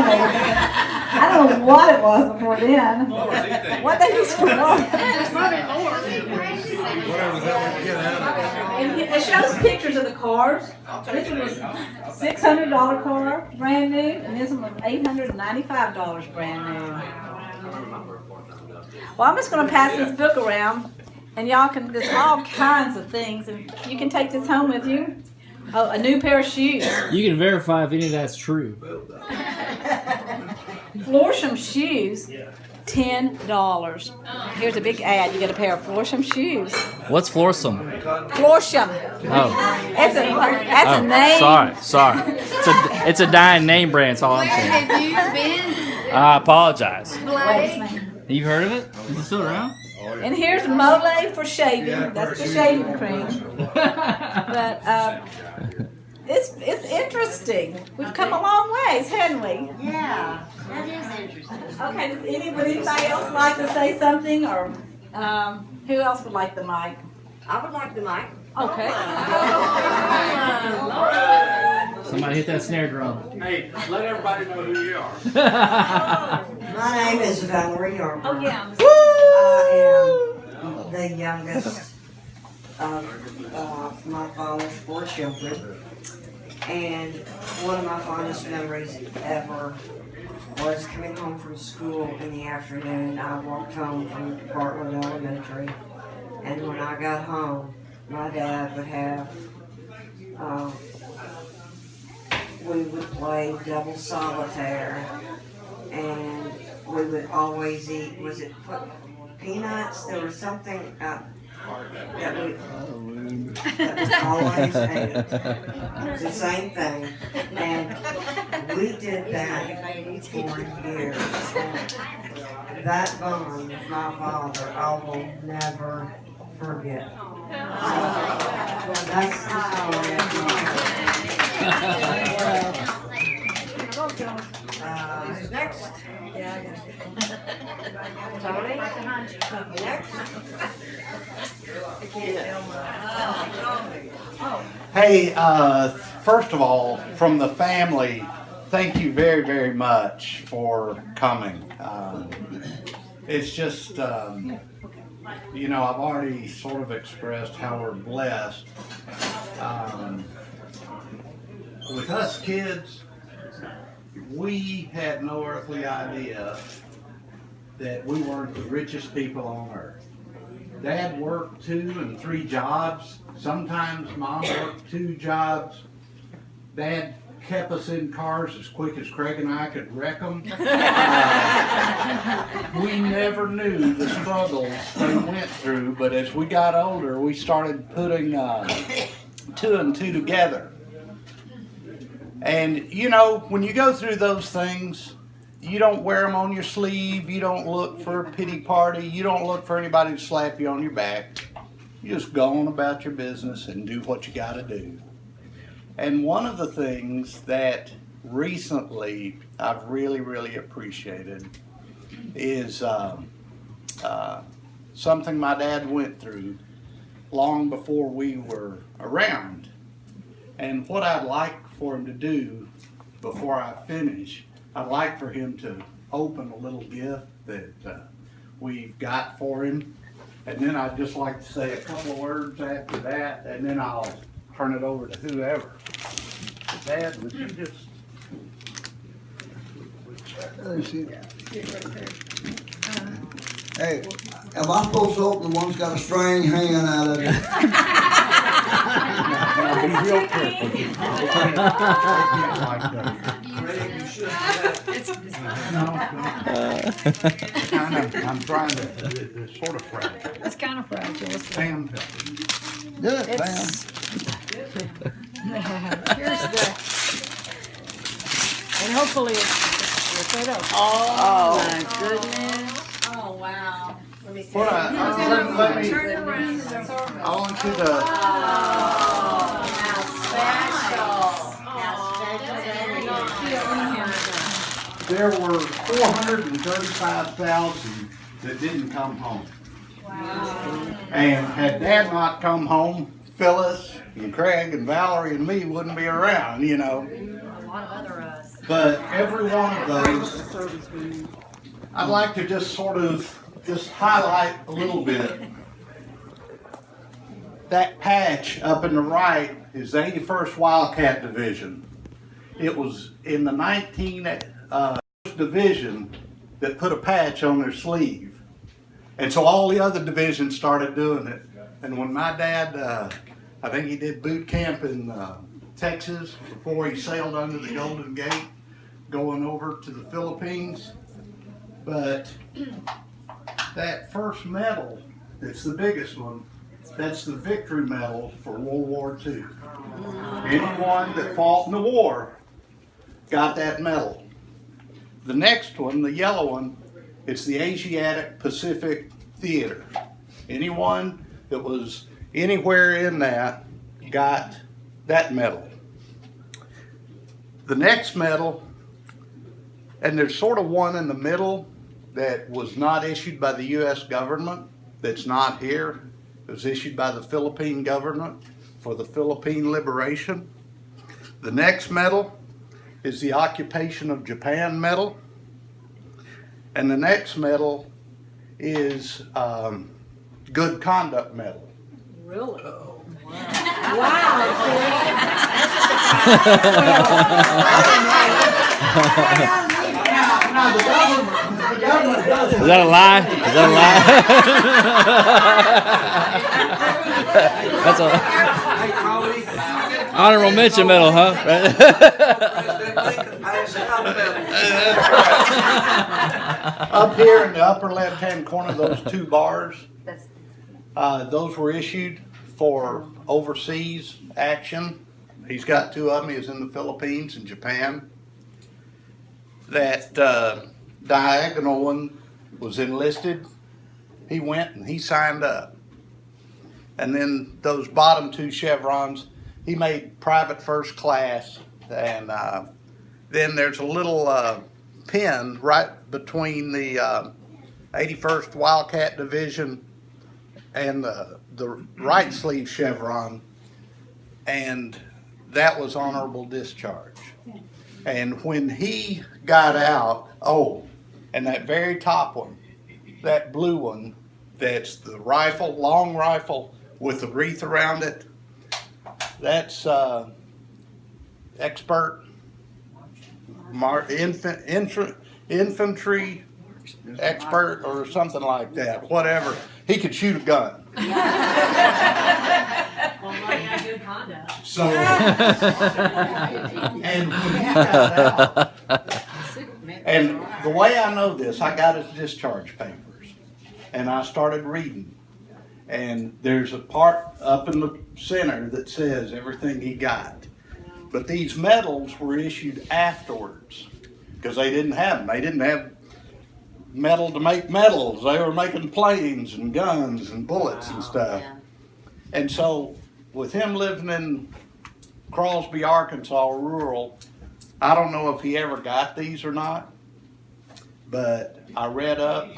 money. I don't know what it was before then. What they used to know. And it shows pictures of the cars. This one was $600 car, brand new, and this one was $895 brand new. Well, I'm just going to pass this book around, and y'all can, there's all kinds of things, and you can take this home with you. Oh, a new pair of shoes. You can verify if any of that's true. Florsham shoes, $10. Here's a big ad. You get a pair of Florsham shoes. What's Florsham? Florsham. Oh. That's a name. Sorry. It's a dying name brand, that's all I'm saying. Have you been? I apologize. Blake? You've heard of it? Is it still around? And here's Mole for shaving. That's the shaving cream. But it's interesting. We've come a long ways, haven't we? Yeah, that is interesting. Okay, does anybody else like to say something? Or who else would like the mic? I would like the mic. Okay. Somebody hit that snare drum. Hey, let everybody know who you are. My name is Valerie Yarbrough. Oh, yeah. I am the youngest of my father's 4 children. And one of my fondest memories ever was coming home from school in the afternoon. I walked home from Bartlett Elementary. And when I got home, my dad would have, we would play double solitaire. And we would always eat, was it peanuts? There was something that was always ate. It's the same thing. And we did that for years. And that bond with my father, I will never forget. That's the story of my who's next? Tony? Next? Hey, first of all, from the family, thank you very, very much for coming. It's just, you know, I've already sort of expressed how we're blessed. With us kids, we had no earthly idea that we weren't the richest people on earth. Dad worked 2 and 3 jobs. Sometimes Mom worked 2 jobs. Dad kept us in cars as quick as Craig and I could wreck them. We never knew the struggles we went through, but as we got older, we started putting 2 and 2 together. And you know, when you go through those things, you don't wear them on your sleeve, you don't look for a pity party, you don't look for anybody to slap you on your back. You just go on about your business and do what you got to do. And one of the things that recently I've really, really appreciated is something my dad went through long before we were around. And what I'd like for him to do before I finish, I'd like for him to open a little gift that we've got for him. And then I'd just like to say a couple of words after that, and then I'll turn it over to whoever. Dad, would you just... Hey, am I supposed to open the one that's got a string hanging out of it? Be real careful. I'm trying to, it's sort of fragile. It's kind of fragile. Sam, Do it, man. Here's the, and hopefully it's right up. Oh, my goodness. Oh, wow. Let me see. what let me, I want you to, there were 435,000 that didn't come home. Wow. And had Dad not come home, Phyllis and Craig and Valerie and me wouldn't be around, you know. A lot of other us. But every one of those, I'd like to just sort of just highlight a little bit. That patch up in the right is the 81st Wildcat Division. It was in the 19th Division that put a patch on their sleeve. And so all the other divisions started doing it. And when my dad, I think he did boot camp in Texas before he sailed under the Golden Gate, going over to the Philippines. But that first medal, it's the biggest one, that's the Victory Medal for World War II. Anyone that fought in the war got that medal. The next one, the yellow one, it's the Asiatic Pacific Theater. Anyone that was anywhere in that got that medal. The next medal, and there's sort of one in the middle that was not issued by the U.S. government, that's not here. It was issued by the Philippine government for the Philippine liberation. The next medal is the Occupation of Japan medal. And the next medal is Good Conduct medal. Really? Now the government doesn't. Is that a lie? Is that a lie? That's a honorable mention medal, huh? Up here in the upper left-hand corner, those two bars, those were issued for overseas action. He's got two of them. He was in the Philippines and Japan. That diagonal one was enlisted. He went and he signed up. And then those bottom two chevrons, he made private first class. And then there's a little pin right between the 81st Wildcat Division and the right sleeve chevron, and that was honorable discharge. And when he got out, and that very top one, that blue one, that's the rifle, long rifle with the wreath around it, that's expert infantry expert or something like that, whatever. He could shoot a gun. So, and when he got out, and the way I know this, I got his discharge papers, and I started reading. And there's a part up in the center that says everything he got. But these medals were issued afterwards because they didn't have them. They didn't have metal to make medals. They were making planes and guns and bullets and stuff. And so with him living in Crosby, Arkansas, rural, I don't know if he ever got these or not, but I read up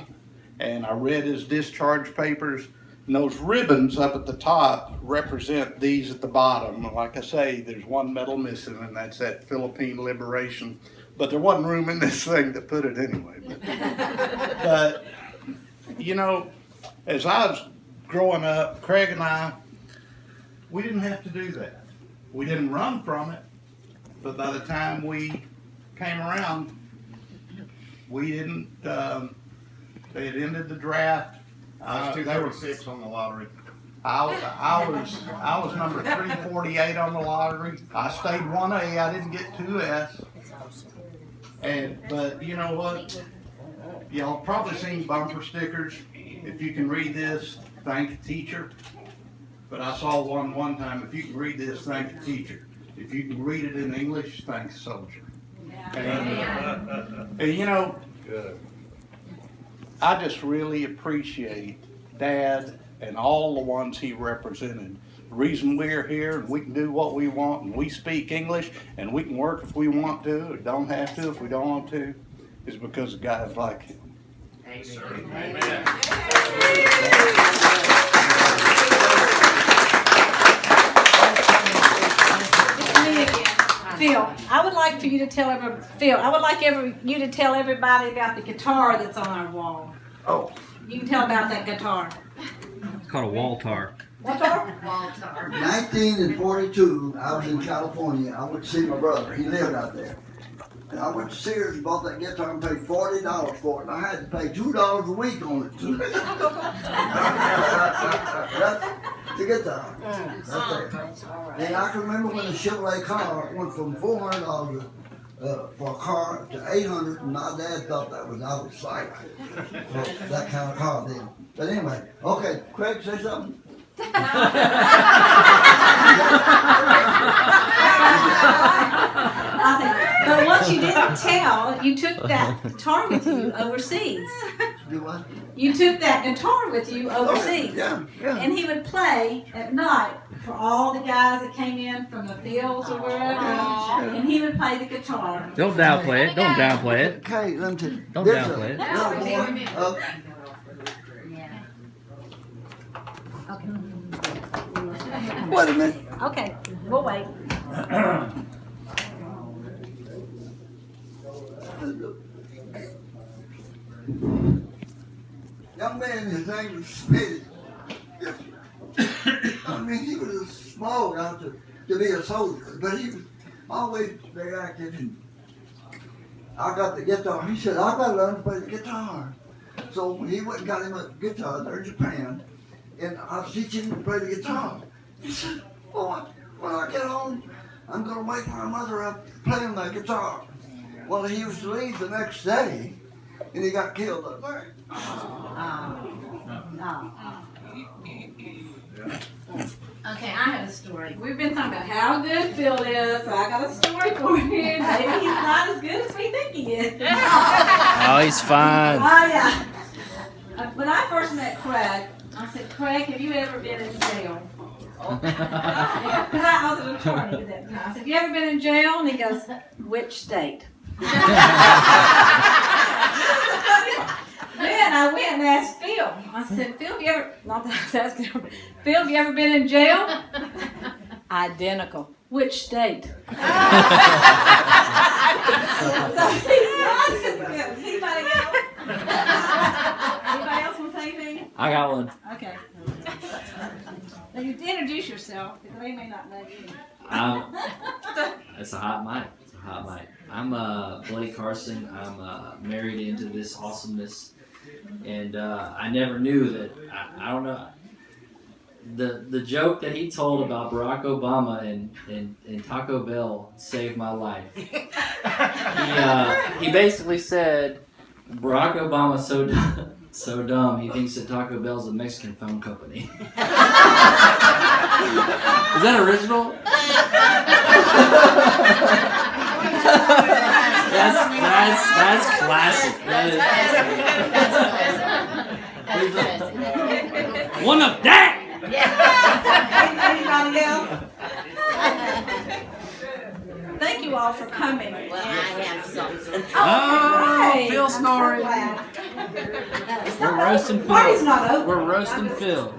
and I read his discharge papers. And those ribbons up at the top represent these at the bottom. Like I say, there's one medal missing, and that's that Philippine liberation. But there wasn't room in this thing to put it anyway. But you know, as I was growing up, Craig and I, we didn't have to do that. We didn't run from it. But by the time we came around, we didn't, they had ended the draft. I was 236 on the lottery. I was number 348 on the lottery. I stayed 1A. I didn't get 2S. But you know what? Y'all probably seen bumper stickers. If you can read this, thank the teacher. But I saw one time. If you can read this, thank the teacher. If you can read it in English, thank the soldier. And you know, I just really appreciate Dad and all the ones he represented. The reason we're here and we can do what we want and we speak English and we can work if we want to or don't have to if we don't want to is because of guys like him. Amen. Phil, I would like for you to tell you to tell everybody about the guitar that's on our wall. Oh. You can tell about that guitar. It's called a wall tar. What guitar? 1942, I was in California. I went to see my brother. He lived out there. And I went to Sears and bought that guitar and paid $40 for it. And I had to pay $2 a week on it. That's the guitar. That's it. And I can remember when the Chevrolet car went from $400 for a car to $800, and my dad thought that was out of sight. That kind of car then. But anyway, okay, Craig, say something. But what you didn't tell, you took that guitar with you overseas. Do what? You took that guitar with you overseas. Yeah, yeah. And he would play at night for all the guys that came in from the fields or wherever. And he would play the guitar. Don't downplay it. Don't downplay it. Okay, let me tell you. Don't There's downplay it. a little boy, wait a minute. Okay, we'll wait. Young man, his name was Smith. I mean, he was small enough to be a soldier, but he was always very active. And I got the guitar. He said, I got to learn to play the guitar. So he went and got him a guitar there in Japan, and I was teaching him to play the guitar. He said, boy, when I get home, I'm going to wake my mother up playing my guitar. Well, he was to leave the next day, and he got killed up there. Okay, I have a story. We've been talking about how good Phil is, so I got a story for you. Maybe he's not as good as we think he is. Oh, he's fine. Oh, yeah. When I first met Craig, I said, Craig, have you ever been in jail? Because I was an attorney at that time. I said, have you ever been in jail? And he goes, which state? Then I went and asked Phil. I said, Phil, have you ever, not that I was asking him, Phil, have you ever been in jail? Identical. Which state? So he's not as good. Anybody else? Anybody else want to say anything? I got one. Okay. Now you introduce yourself, because they may not know you. It's a hot mic. It's a hot mic. I'm Blake Carson. I'm married into this awesomeness, and I never knew that. I don't know. The joke that he told about Barack Obama and Taco Bell saved my life. He basically said Barack Obama's so dumb he thinks that Taco Bell's a Mexican phone company. Is that original? That's classic. That is one of that. Anybody else? Thank you all for coming. Well, I have something. Oh, Great. Phil I'm so story. glad. It's We're not roasting over. Party's Phil. not over. We're roasting Phil.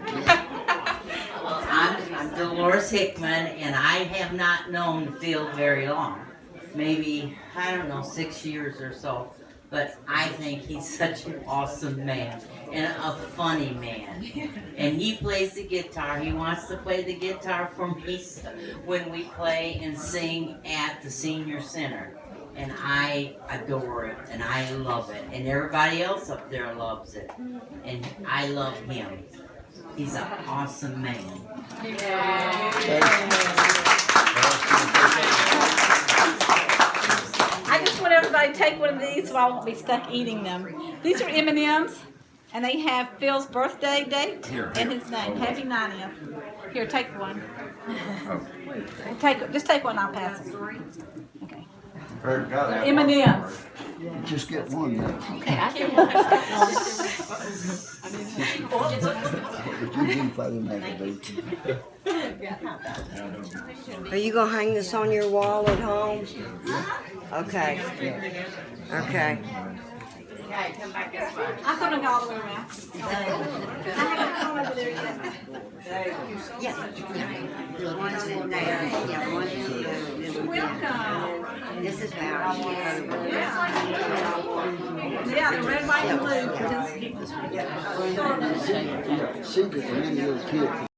I'm Dolores Hickman, and I have not known Phil very long. Maybe, I don't know, 6 years or so. But I think he's such an awesome man and a funny man. And he plays the guitar. He wants to play the guitar for me when we play and sing at the senior center. And I adore it, and I love it. And everybody else up there loves it. And I love him. He's an awesome man. I just want everybody to take one of these so I won't be stuck eating them. These are M&Ms, and they have Phil's birthday date and his name. Happy 90th. Here, take one. Just take one, I'll pass it. Okay. M&Ms. Just get one now. Okay, I can one. But you didn't play the next Are you gonna hang this on your wall at home? Okay. Okay. Okay, come back this way. I thought I got all the way around. I haven't gone over there yet. The ones in there, yeah, one in blue. Welcome. This is ours. Yeah, the red, white, and blue. She just a mini little kid.